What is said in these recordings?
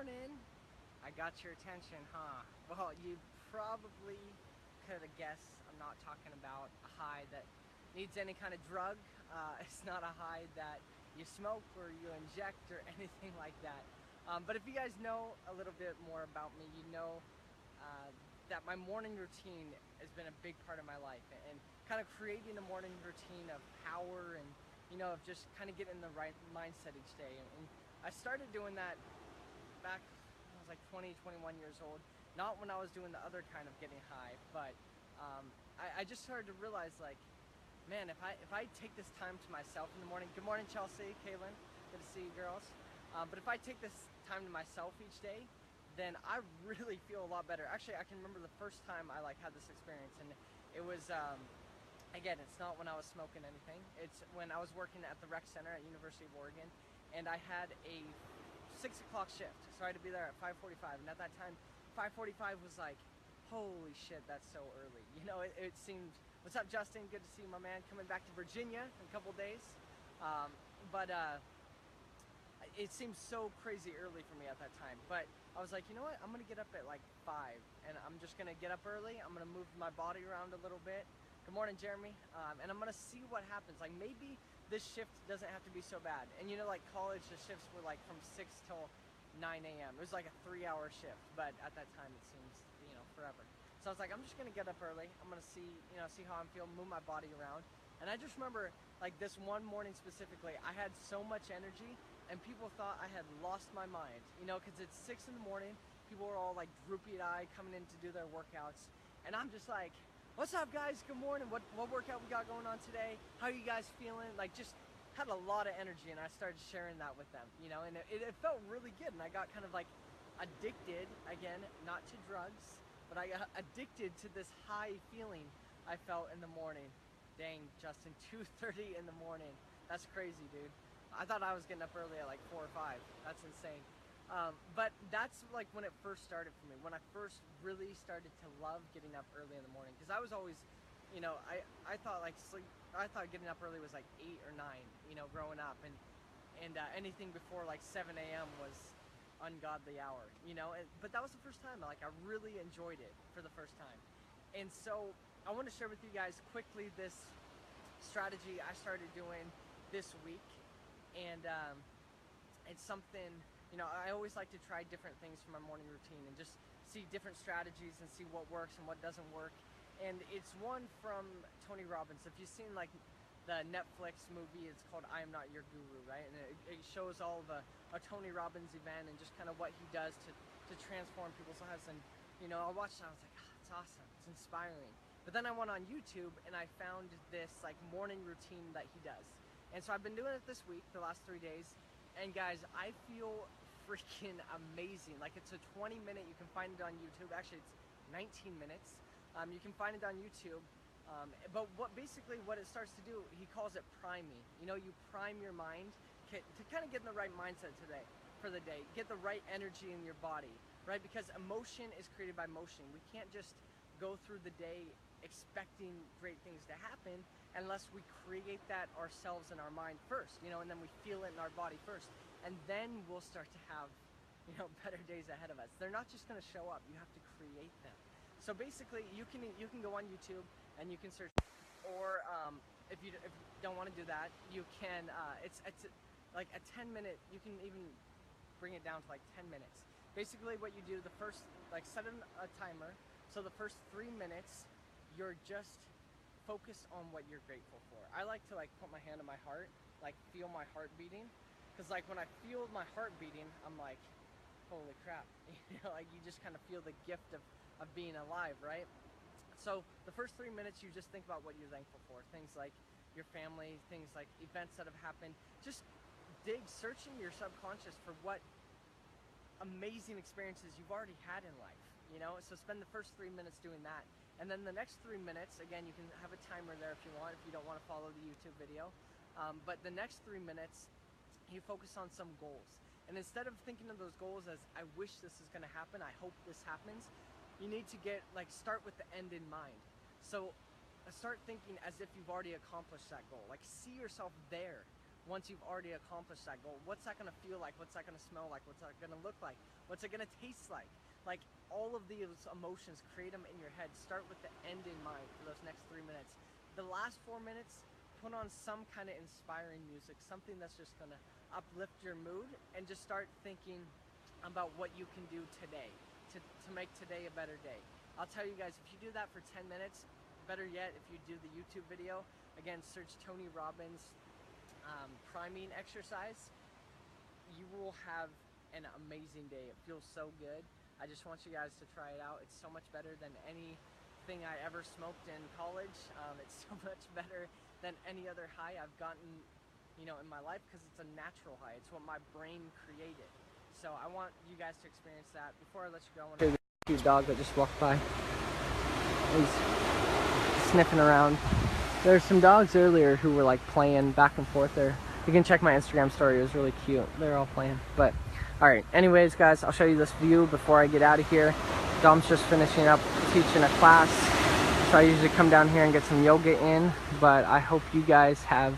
morning. I got your attention, huh? Well, you probably could have guessed I'm not talking about a high that needs any kind of drug. It's not a high that you smoke or you inject or anything like that. But if you guys know a little bit more about me, you know that my morning routine has been a big part of my life, and kind of creating a morning routine of power and, you know, of just kind of getting in the right mindset each day. And I started doing that back when I was like 20, 21 years old. Not when I was doing the other kind of getting high, but I just started to realize, like, man, if I take this time to myself in the morning. Good morning, Chelsea, Kaylin. Good to see you, girls. But if I take this time to myself each day, then I really feel a lot better. Actually, I can remember the first time I had this experience, and it was again, it's not when I was smoking anything. It's when I was working at the rec center at University of Oregon, and I had a 6 o'clock shift, so I had to be there at 5:45. And at that time, 5:45 was like, holy shit, that's so early. You know, it seemed. What's up, Justin? Good to see you, my man. Coming back to Virginia in a couple days, but it seemed so crazy early for me at that time. But I was like, you know what? I'm gonna get up at like 5, and I'm just gonna get up early. I'm gonna move my body around a little bit. Good morning, Jeremy. And I'm gonna see what happens. Like, maybe this shift doesn't have to be so bad. And you know, like college, the shifts were like from 6 till 9 a.m. It was like a 3-hour shift, but at that time it seems, you know, forever. So I was like, I'm just gonna get up early. I'm gonna see how I'm feeling, move my body around. And I just remember, like, this one morning specifically, I had so much energy, and people thought I had lost my mind, you know, because it's 6 in the morning. People were all like droopy-eyed coming in to do their workouts, and I'm just like, what's up, guys? Good morning. What workout we got going on today? How are you guys feeling? Like, just had a lot of energy, and I started sharing that with them, you know, and it felt really good. And I got kind of like addicted, again, not to drugs, but I got addicted to this high feeling I felt in the morning. Dang, Justin, 2:30 in the morning. That's crazy, dude. I thought I was getting up early at like 4 or 5. That's insane. But that's like when it first started for me, when I first really started to love getting up early in the morning. Because I was always, you know, I thought like I thought getting up early was like 8 or 9, you know, growing up. And anything before like 7 a.m. was ungodly hour, you know. But that was the first time, like, I really enjoyed it for the first time. And so I want to share with you guys quickly this strategy I started doing this week. And it's something, you know, I always like to try different things for my morning routine and just see different strategies and see what works and what doesn't work. And it's one from Tony Robbins. If you've seen like the Netflix movie, it's called I Am Not Your Guru, right? And it shows all of a Tony Robbins event and just kind of what he does to transform people's lives. And, you know, I watched it, I was like, oh, it's awesome, it's inspiring. But then I went on YouTube and I found this like morning routine that he does. And so I've been doing it this week, the last 3 days. And guys, I feel freaking amazing. Like, it's a 20-minute, you can find it on YouTube. Actually, it's 19 minutes. You can find it on YouTube. But what it starts to do, he calls it priming. You know, you prime your mind to kind of get in the right mindset today, for the day. Get the right energy in your body, right? Because emotion is created by motion. We can't just go through the day expecting great things to happen unless we create that ourselves in our mind first, you know, and then we feel it in our body first, and then we'll start to have, you know, better days ahead of us. They're not just going to show up, you have to create them. So basically, you can go on YouTube and you can search, or if you don't want to do that, you can it's like a 10-minute, you can even bring it down to like 10 minutes. Basically what you do, the first, like, set a timer. So the first 3 minutes, you're just focused on what you're grateful for. I like to like put my hand on my heart, like feel my heart beating. Because like when I feel my heart beating, I'm like, holy crap. You know, like you just kind of feel the gift of being alive, right? So the first 3 minutes, you just think about what you're thankful for. Things like your family, things like events that have happened. Just searching your subconscious for what amazing experiences you've already had in life, you know? So spend the first 3 minutes doing that. And then the next 3 minutes, again, you can have a timer there if you want, if you don't want to follow the YouTube video. But the next 3 minutes, you focus on some goals. And instead of thinking of those goals as, I wish this is going to happen, I hope this happens, you need to start with the end in mind. So start thinking as if you've already accomplished that goal. Like, see yourself there once you've already accomplished that goal? What's that going to feel like? What's that going to smell like? What's that going to look like? What's it going to taste like? Like, all of these emotions, create them in your head. Start with the end in mind for those next 3 minutes. The last 4 minutes, put on some kind of inspiring music, something that's just going to uplift your mood, and just start thinking about what you can do today to make today a better day. I'll tell you guys, if you do that for 10 minutes, better yet, if you do the YouTube video, again, search Tony Robbins priming exercise, you will have an amazing day. It feels so good. I just want you guys to try it out. It's so much better than anything I ever smoked in college. It's so much better than any other high I've gotten, in my life, because it's a natural high. It's what my brain created. So I want you guys to experience that. Before I let you go, I want to cute dog that just walked by. He's sniffing around. There's some dogs earlier who were like playing back and forth there. You can check my Instagram story. It was really cute. They're all playing. But alright, anyways guys, I'll show you this view before I get out of here. Dom's just finishing up teaching a class, so I usually come down here and get some yoga in. But I hope you guys have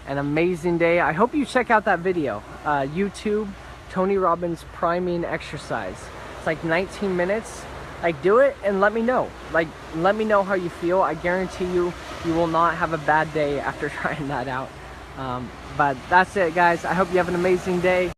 an amazing day. I hope you check out that video. YouTube, Tony Robbins priming exercise. It's like 19 minutes. Like, do it and let me know. Like, let me know how you feel. I guarantee you, you will not have a bad day after trying that out. But that's it, guys. I hope you have an amazing day.